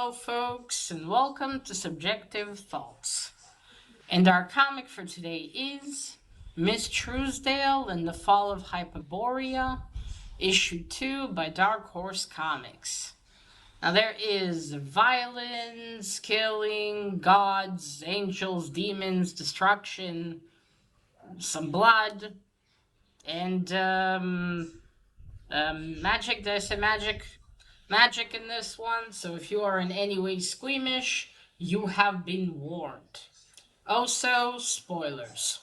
Hello, folks, and welcome to Subjective Thoughts. And our comic for today is Miss Truesdale and the Fall of Hyperborea, Issue 2 by Dark Horse Comics. Now, there is violence, killing, gods, angels, demons, destruction, some blood, and, magic. Did I say magic? Magic in this one, so if you are in any way squeamish, you have been warned. Also, spoilers.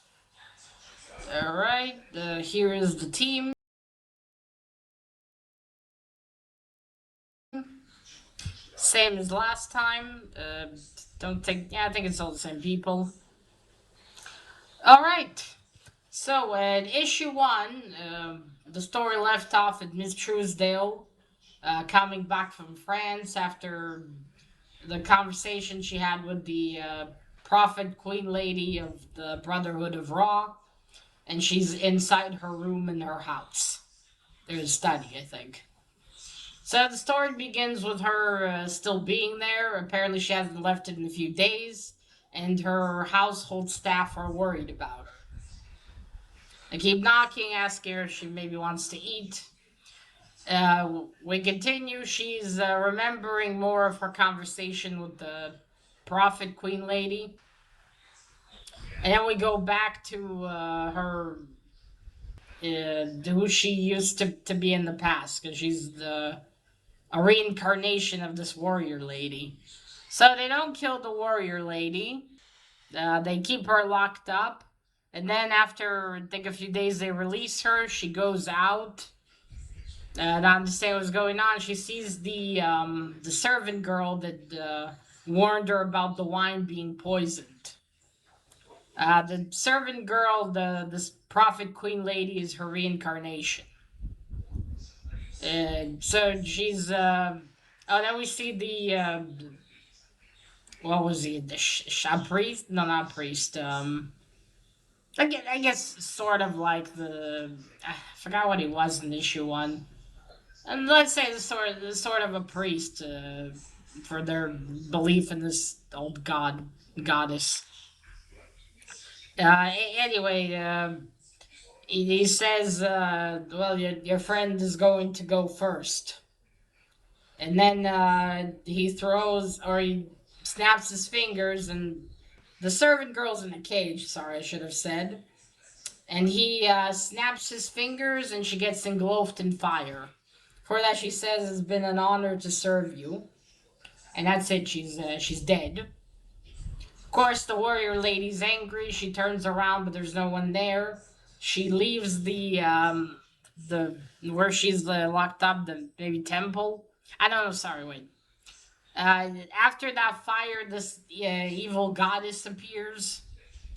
Alright, here is the team. Same as last time. I think it's all the same people. Alright, so in issue 1, the story left off at Miss Truesdale coming back from France after the conversation she had with the prophet queen lady of the Brotherhood of Ra, and she's inside her room in her house. There's a study, I think. So the story begins with her still being there. Apparently she hasn't left it in a few days, and her household staff are worried about her. They keep knocking, asking her if she maybe wants to eat. We continue. She's remembering more of her conversation with the prophet queen lady. And then we go back to her, who she used to be in the past, because she's a reincarnation of this warrior lady. So they don't kill the warrior lady. They keep her locked up. And then after, I think, a few days, they release her. She goes out to understand what's going on. She sees the servant girl that warned her about the wine being poisoned. The servant girl, this prophet queen lady, is her reincarnation. So she's oh, then we see the what was he, the priest? No, not priest. I guess sort of like I forgot what he was in issue 1. And let's say the sort of a priest for their belief in this old goddess. Anyway, he says, well, your friend is going to go first. And then he snaps his fingers, and the servant girl's in a cage, sorry, I should have said. And he snaps his fingers, and she gets engulfed in fire. For that, she says, it's been an honor to serve you. And that's it, she's dead. Of course, the warrior lady's angry. She turns around, but there's no one there. She leaves the where she's locked up, the maybe temple. I don't know. Sorry, wait. After that fire, this evil goddess appears.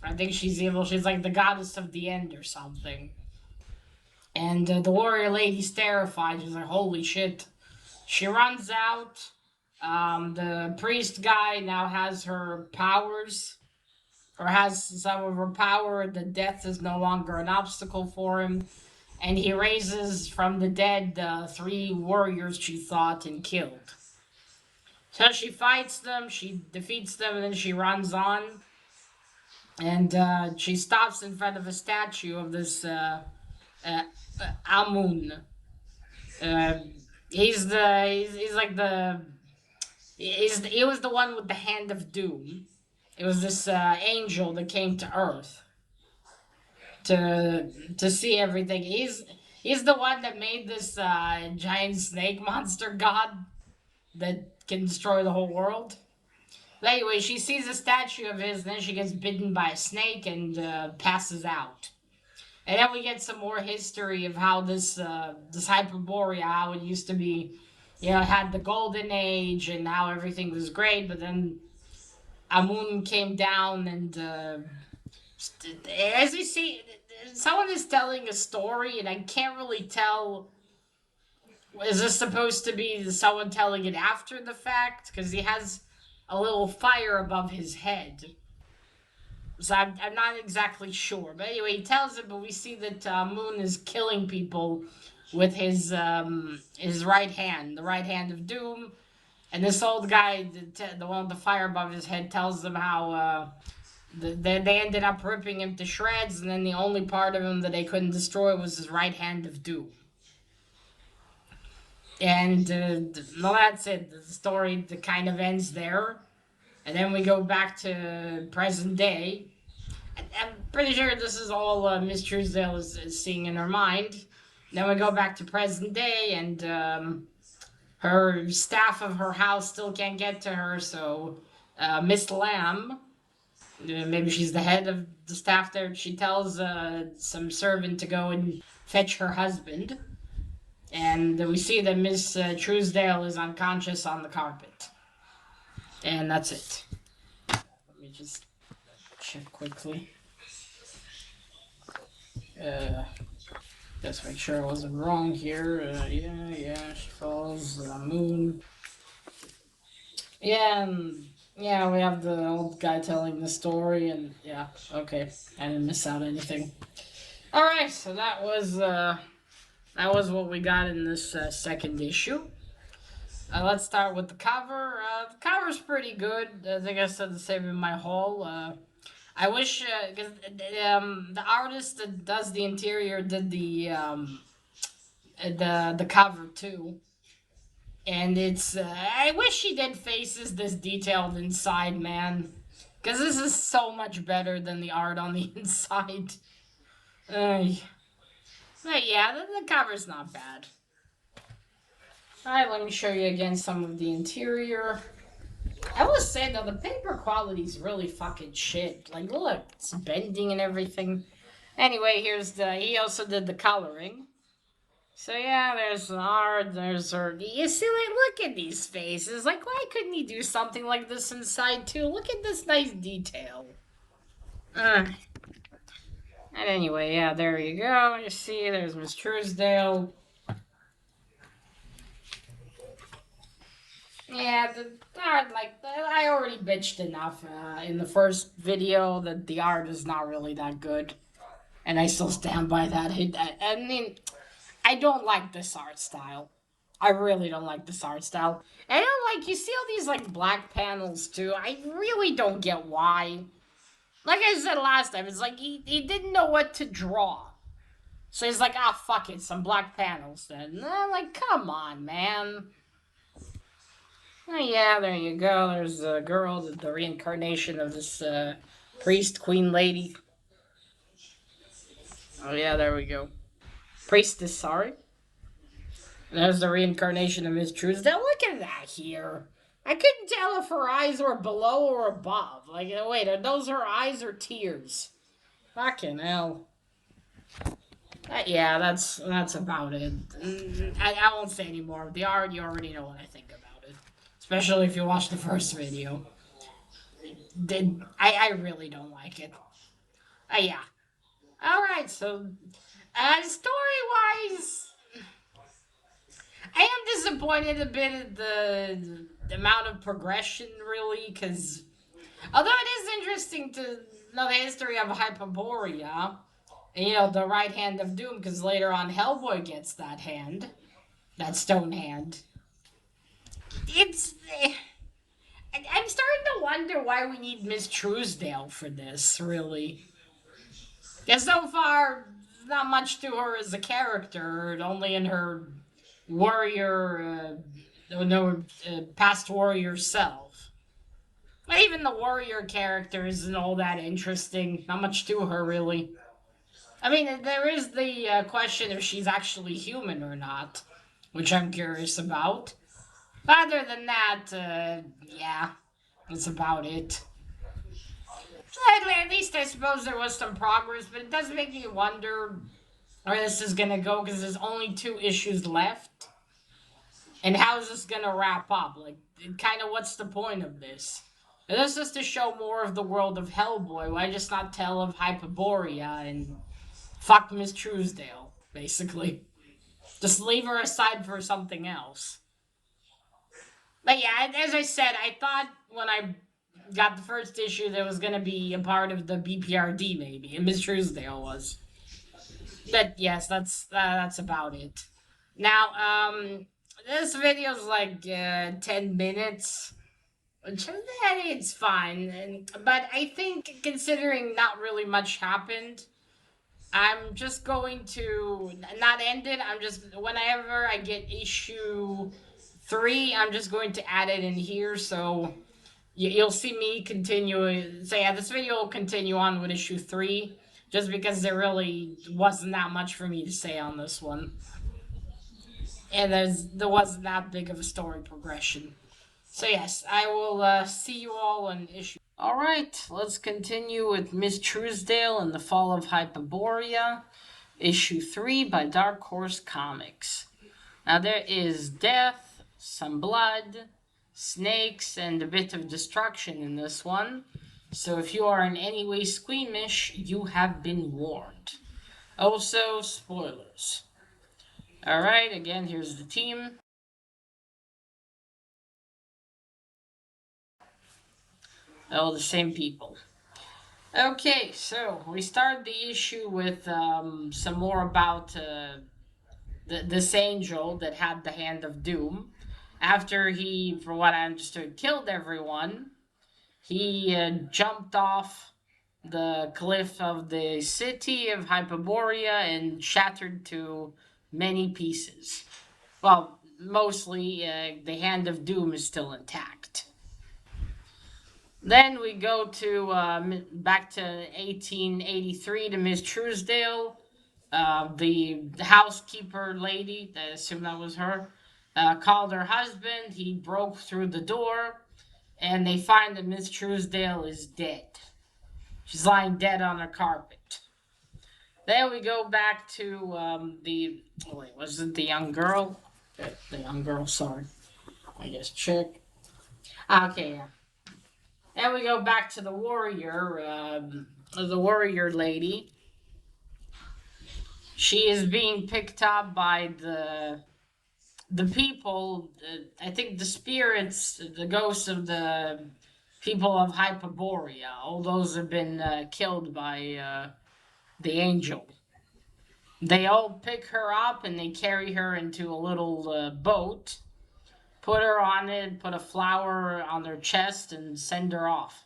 I think she's evil. She's like the goddess of the end or something. And the warrior lady's terrified. She's like, holy shit. She runs out. The priest guy now has her powers, or has some of her power. The death is no longer an obstacle for him. And he raises from the dead 3 warriors she fought and killed. So she fights them, she defeats them, and then she runs on. And she stops in front of a statue of this Amun. Uh, he's like he was the one with the hand of doom. It was this angel that came to Earth to see everything. He's the one that made this giant snake monster god that can destroy the whole world. But anyway, she sees a statue of his, and then she gets bitten by a snake and passes out. And then we get some more history of how this Hyperborea, how it used to be, had the golden age and how everything was great, but then Amun came down and as you see, someone is telling a story, and I can't really tell. Is this supposed to be someone telling it after the fact? Because he has a little fire above his head. So I'm not exactly sure. But anyway, he tells it, but we see that Moon is killing people with his right hand, the right hand of doom. And this old guy, the one with the fire above his head, tells them how they ended up ripping him to shreds, and then the only part of him that they couldn't destroy was his right hand of doom. And well, that's it. The story kind of ends there. And then we go back to present day. I'm pretty sure this is all Miss Truesdale is seeing in her mind. Then we go back to present day, and her staff of her house still can't get to her, so Miss Lamb, maybe she's the head of the staff there, she tells some servant to go and fetch her husband. And we see that Miss Truesdale is unconscious on the carpet. And that's it. Let me just check quickly. Just make sure I wasn't wrong here. Yeah, she falls. Moon. Yeah, yeah, we have the old guy telling the story, and yeah, okay, I didn't miss out anything. All right, so that was what we got in this second issue. Let's start with the cover. The cover's pretty good. I think I said the same in my haul. I wish because the artist that does the interior did the cover too, and it's I wish she did faces this detailed inside, man, because this is so much better than the art on the inside. But yeah, the cover's not bad. Alright, let me show you again some of the interior. I will say though, the paper quality is really fucking shit. Like, look, it's bending and everything. Anyway, he also did the coloring. So yeah, there's art, there's her. You see, like, look at these faces. Like, why couldn't he do something like this inside too? Look at this nice detail. And anyway, yeah, there you go. You see, there's Miss Truesdale. Yeah, the art, like, I already bitched enough in the first video that the art is not really that good. And I still stand by that. I mean, I don't like this art style. I really don't like this art style. And I don't like, you see all these, like, black panels, too? I really don't get why. Like I said last time, it's like he didn't know what to draw. So he's like, ah, fuck it, some black panels then. And I'm like, come on, man. Oh, yeah, there you go. There's a girl, the reincarnation of this priest, queen lady. Oh, yeah, there we go. Priestess, sorry. There's the reincarnation of Miss Truesdale. Look at that here. I couldn't tell if her eyes were below or above. Like, wait, are those her eyes or tears? Fucking hell. Yeah, that's about it. I won't say anymore. The art, you already know what I think about it. Especially if you watch the first video. I really don't like it. Yeah. Alright, so story-wise, I am disappointed a bit at the amount of progression, really, because although it is interesting to know the history of Hyperborea, and, you know, the right hand of doom, because later on Hellboy gets that hand, that stone hand. It's I'm starting to wonder why we need Miss Truesdale for this, really. Because so far, not much to her as a character, only in her warrior, past warrior self. But even the warrior character isn't all that interesting. Not much to her, really. I mean, there is the question if she's actually human or not, which I'm curious about. But other than that, yeah, that's about it. So at least I suppose there was some progress, but it does make me wonder where this is gonna go because there's only 2 issues left. And how is this gonna wrap up? Like, kind of what's the point of this? Is this just to show more of the world of Hellboy? Why just not tell of Hyperborea and fuck Miss Truesdale, basically? Just leave her aside for something else. But yeah, as I said, I thought when I got the first issue there was gonna be a part of the BPRD maybe, and Miss Truesdale was. But yes, that's about it. Now, This video's like 10 minutes. Which it's fine, but I think considering not really much happened, I'm just going to not end it. I'm just whenever I get issue 3, I'm just going to add it in here. So you'll see me continue. So yeah, this video will continue on with issue 3, just because there really wasn't that much for me to say on this one, and there wasn't that big of a story progression. So yes, I will see you all in issue. All right, let's continue with Miss Truesdale and the Fall of Hyperborea, issue 3 by Dark Horse Comics. Now there is death, some blood, snakes, and a bit of destruction in this one. So if you are in any way squeamish, you have been warned. Also, spoilers. All right, again, here's the team. All the same people. Okay, so we start the issue with some more about this angel that had the hand of doom. After he, from what I understood, killed everyone, he jumped off the cliff of the city of Hyperborea and shattered to many pieces. Well, mostly the hand of doom is still intact. Then we go to back to 1883 to Miss Truesdale, the housekeeper lady. I assume that was her. Called her husband. He broke through the door, and they find that Miss Truesdale is dead. She's lying dead on a carpet. Then we go back to the. Oh wait, was it the young girl? The young girl. Sorry, I guess chick. Okay, yeah. Then we go back to the warrior lady. She is being picked up by the people. I think the spirits, the ghosts of the people of Hyperborea. All those have been killed by the angel. They all pick her up and they carry her into a little boat, put her on it, put a flower on her chest, and send her off.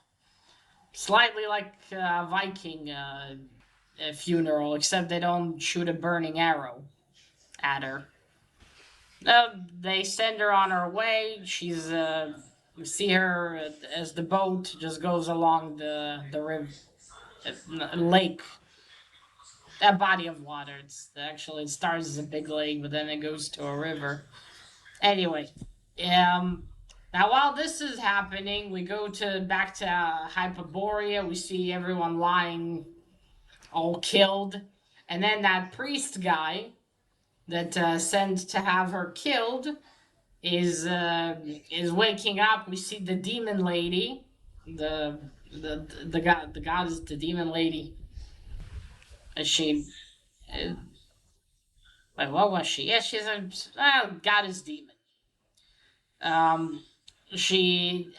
Slightly like a Viking funeral, except they don't shoot a burning arrow at her. They send her on her way. She's you see her as the boat just goes along the river, lake, that body of water. It's actually it starts as a big lake, but then it goes to a river. Anyway, um, now while this is happening, we go to back to Hyperborea. We see everyone lying all killed. And then that priest guy that sent to have her killed is waking up. We see the demon lady, the goddess, the demon lady. She, uh, wait, what was she? Yeah, she's a goddess demon. Um, she,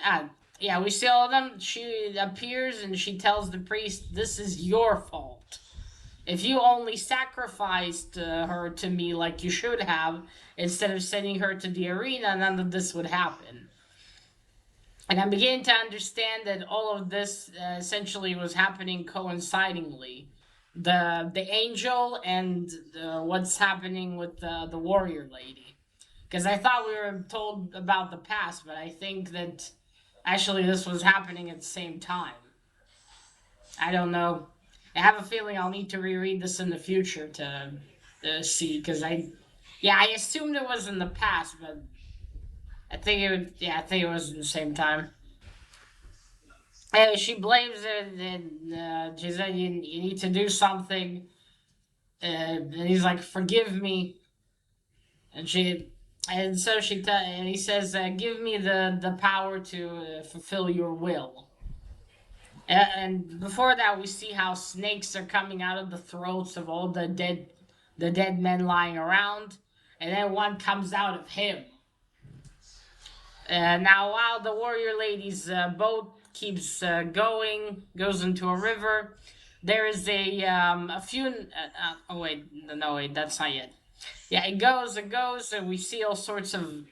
yeah, we see all of them. She appears and she tells the priest, "This is your fault. If you only sacrificed her to me like you should have, instead of sending her to the arena, none of this would happen." And I'm beginning to understand that all of this essentially was happening coincidingly. The angel and what's happening with the warrior lady. Because I thought we were told about the past, but I think that actually this was happening at the same time. I don't know. I have a feeling I'll need to reread this in the future to see, because yeah, I assumed it was in the past, but I think it would, yeah, I think it was in the same time. And she blames it, and she said, you need to do something, and he's like, "Forgive me," and and he says, "Give me the power to fulfill your will." And before that, we see how snakes are coming out of the throats of all the dead men lying around, and then one comes out of him. Now, while the warrior lady's boat keeps going, goes into a river, there is a few. Oh wait, no wait, that's not yet. Yeah, it goes and goes, and we see all sorts of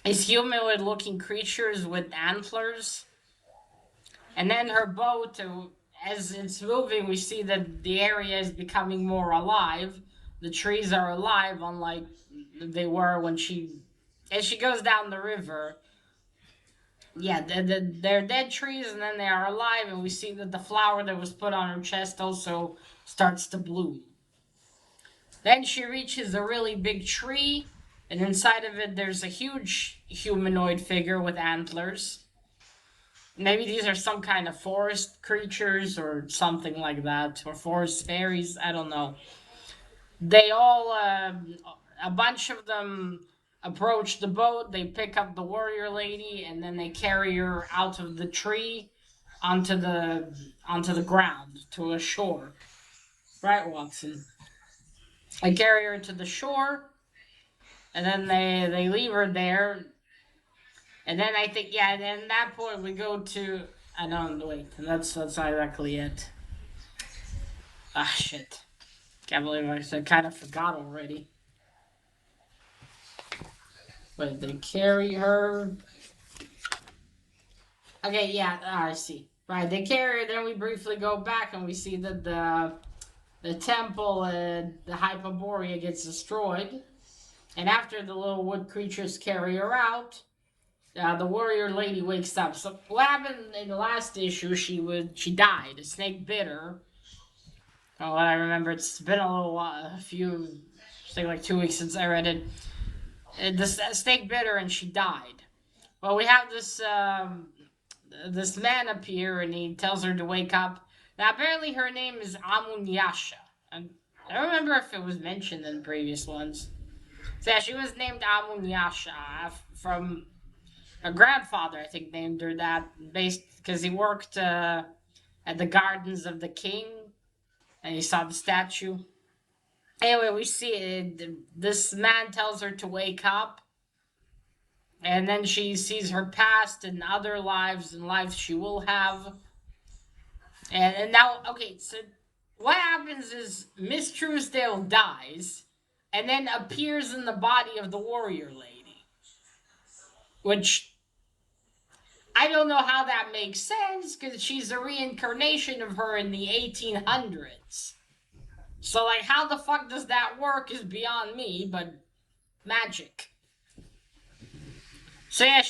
these humanoid-looking creatures with antlers. And then her boat, as it's moving, we see that the area is becoming more alive. The trees are alive, unlike they were when as she goes down the river. Yeah, they're dead trees, and then they are alive, and we see that the flower that was put on her chest also starts to bloom. Then she reaches a really big tree, and inside of it, there's a huge humanoid figure with antlers. Maybe these are some kind of forest creatures or something like that, or forest fairies. I don't know. They all, a bunch of them, approach the boat. They pick up the warrior lady, and then they carry her out of the tree onto the ground to a shore. Right, Watson? They carry her to the shore, and then they leave her there. And then I think, yeah, and at that point we go to, I don't, wait, that's not exactly it. Ah, shit. Can't believe I kind of forgot already. But they carry her. Okay, yeah, I see. Right, they carry her, then we briefly go back and we see that the temple, the Hyperborea, gets destroyed. And after the little wood creatures carry her out, the warrior lady wakes up. So what happened in the last issue? She died. A snake bit her. Oh, I remember. It's been a little while, I think like 2 weeks since I read it. The snake bit her and she died. Well, we have this man appear and he tells her to wake up. Now apparently her name is Amunyasha. And I don't remember if it was mentioned in the previous ones. So yeah, she was named Amunyasha from her grandfather, I think, named her that based because he worked at the gardens of the king, and he saw the statue. Anyway, we see it, this man tells her to wake up, and then she sees her past and other lives and lives she will have. And now, okay, so what happens is Miss Truesdale dies, and then appears in the body of the warrior lady, which I don't know how that makes sense because she's a reincarnation of her in the 1800s. So, like, how the fuck does that work is beyond me, but magic. So, yeah,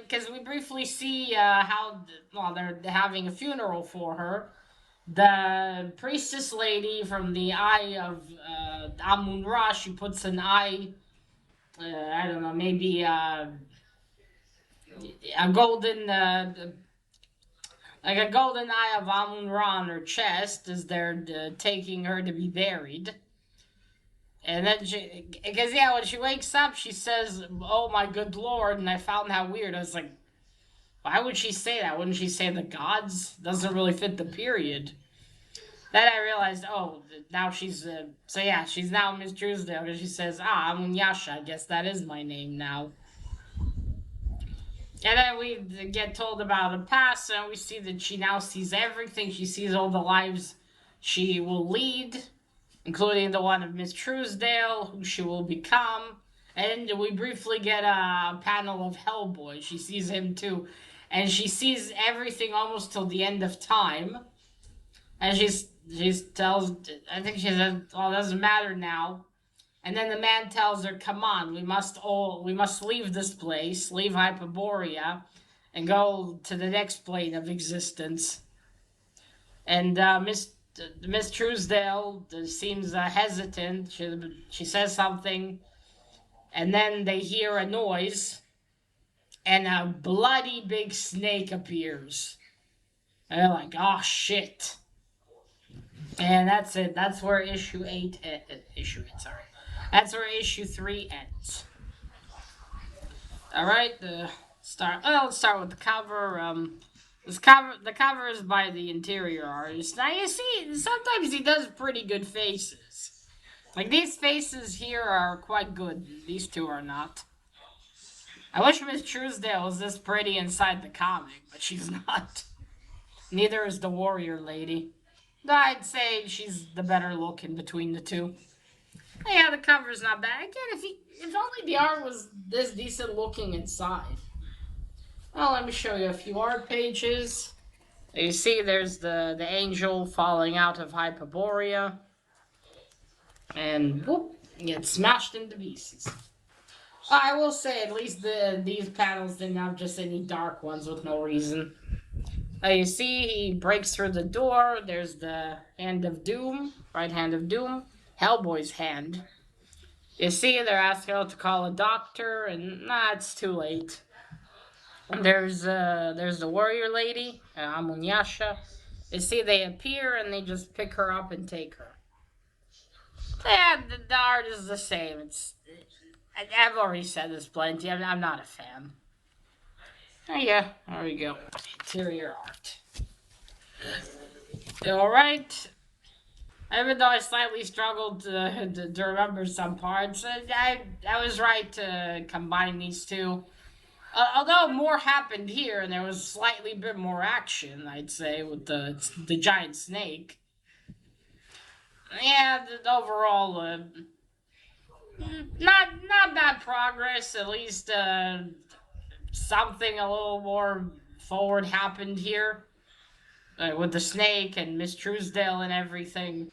because we briefly see how, well, they're having a funeral for her. The priestess lady from the Eye of Amun Ra, she puts an eye, I don't know, maybe a golden like a golden eye of Amun Ra on her chest as they're taking her to be buried. And then because yeah, when she wakes up, she says, "Oh my good lord!" And I found that weird. I was like, why would she say that? Wouldn't she say the gods? Doesn't really fit the period. Then I realized, oh, now she's so yeah, she's now Miss Truesdale because she says, I'm Yasha. I guess that is my name now. And then we get told about the past, and we see that she now sees everything. She sees all the lives she will lead, including the one of Miss Truesdale, who she will become. And we briefly get a panel of Hellboy. She sees him too. And she sees everything almost till the end of time. And she tells, I think she says, well, it doesn't matter now. And then the man tells her, "Come on, we must leave this place, leave Hyperborea, and go to the next plane of existence." And Miss Truesdale seems hesitant. She says something, and then they hear a noise, and a bloody big snake appears. And they're like, "Oh shit!" And that's it. That's where issue 8, issue 8. Sorry, that's where issue 3 ends. All right, let's start with the cover. The cover is by the interior artist. Now you see, sometimes he does pretty good faces. Like these faces here are quite good. These two are not. I wish Miss Truesdale was this pretty inside the comic, but she's not. Neither is the warrior lady. I'd say she's the better looking between the two. Yeah, the cover's not bad. Again, if only the art was this decent looking inside. Well, let me show you a few art pages. You see, there's the angel falling out of Hyperborea, and whoop, gets smashed into pieces. I will say, at least these panels didn't have just any dark ones with no reason. You see, he breaks through the door. There's the hand of doom, right hand of doom, Hellboy's hand. You see, they're asking her to call a doctor, and it's too late. There's the warrior lady, Amunyasha. You see, they appear and they just pick her up and take her. Yeah, the art is the same. I've already said this plenty. I'm not a fan. Oh yeah, there we go. Interior art. All right. Even though I slightly struggled to remember some parts, I was right to combine these two. Although more happened here, and there was slightly bit more action, I'd say, with the giant snake. Yeah, overall, not bad progress. At least something a little more forward happened here with the snake and Miss Truesdale and everything.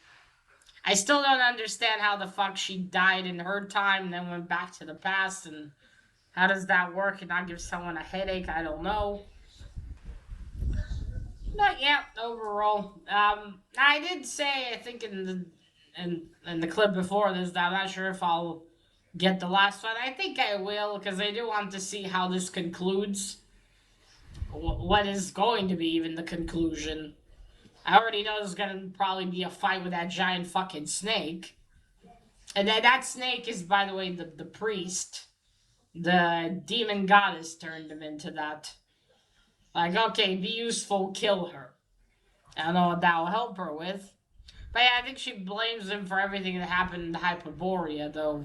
I still don't understand how the fuck she died in her time and then went back to the past, and how does that work and not give someone a headache? I don't know. But yeah, overall, I did say, I think in the clip before this, that I'm not sure if I'll get the last one. I think I will, because I do want to see how this concludes. What is going to be even the conclusion? I already know there's gonna probably be a fight with that giant fucking snake. And then that snake is, by the way, the priest. The demon goddess turned him into that. Like, okay, be useful, kill her. I don't know what that will help her with. But yeah, I think she blames him for everything that happened in the Hyperborea, though.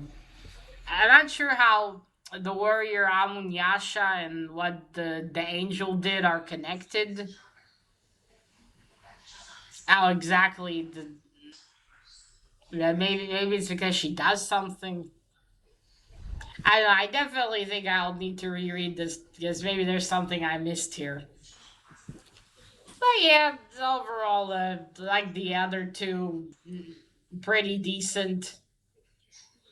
I'm not sure how the warrior Amunyasha and what the angel did are connected. How exactly the yeah, maybe it's because she does something. I don't know, I definitely think I'll need to reread this because maybe there's something I missed here. But yeah, overall, like the other two, pretty decent.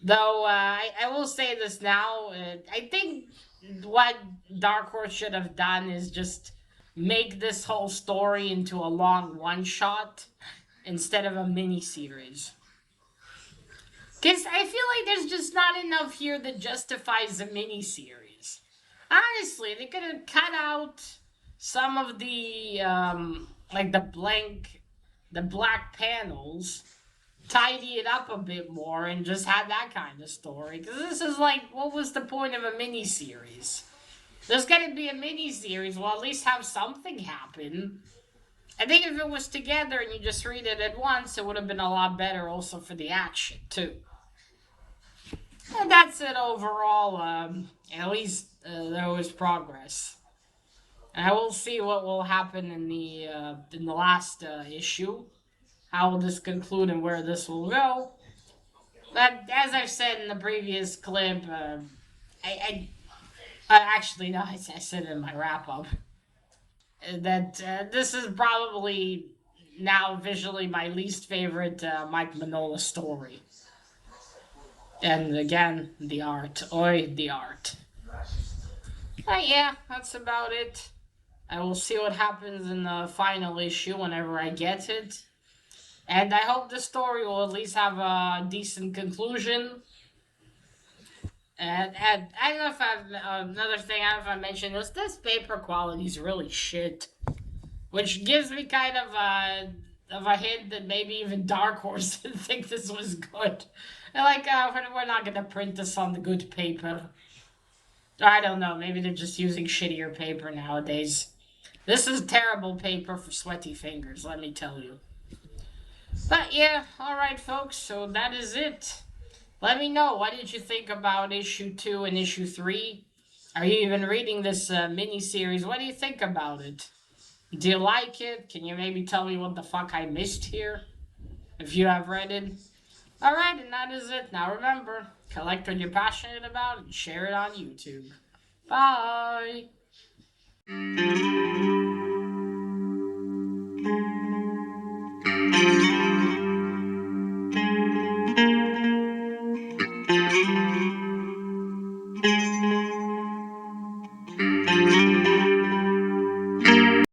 Though I will say this now, I think what Dark Horse should have done is just make this whole story into a long one shot instead of a mini series. Because I feel like there's just not enough here that justifies a mini series. Honestly, they could have cut out some of the like the black panels, tidy it up a bit more, and just have that kind of story. Because this is like, what was the point of a mini series? There's gonna be a mini series. Well, at least have something happen. I think if it was together and you just read it at once, it would have been a lot better. Also for the action too. And that's it overall. At least there was progress. And I will see what will happen in the last issue. How will this conclude and where this will go? But as I've said in the previous clip, I actually no, I said it in my wrap up that this is probably now visually my least favorite Mike Mignola story. And again, the art. Oi, the art. But yeah, that's about it. I will see what happens in the final issue whenever I get it. And I hope the story will at least have a decent conclusion. And I don't know if I've another thing I don't know if I mentioned this paper quality is really shit, which gives me kind of a hint that maybe even Dark Horse didn't think this was good. They're like, we're not gonna print this on the good paper. I don't know. Maybe they're just using shittier paper nowadays. This is terrible paper for sweaty fingers, let me tell you. But yeah, alright folks, so that is it. Let me know, what did you think about issue 2 and issue 3? Are you even reading this mini-series? What do you think about it? Do you like it? Can you maybe tell me what the fuck I missed here? If you have read it. Alright, and that is it. Now remember, collect what you're passionate about and share it on YouTube. Bye!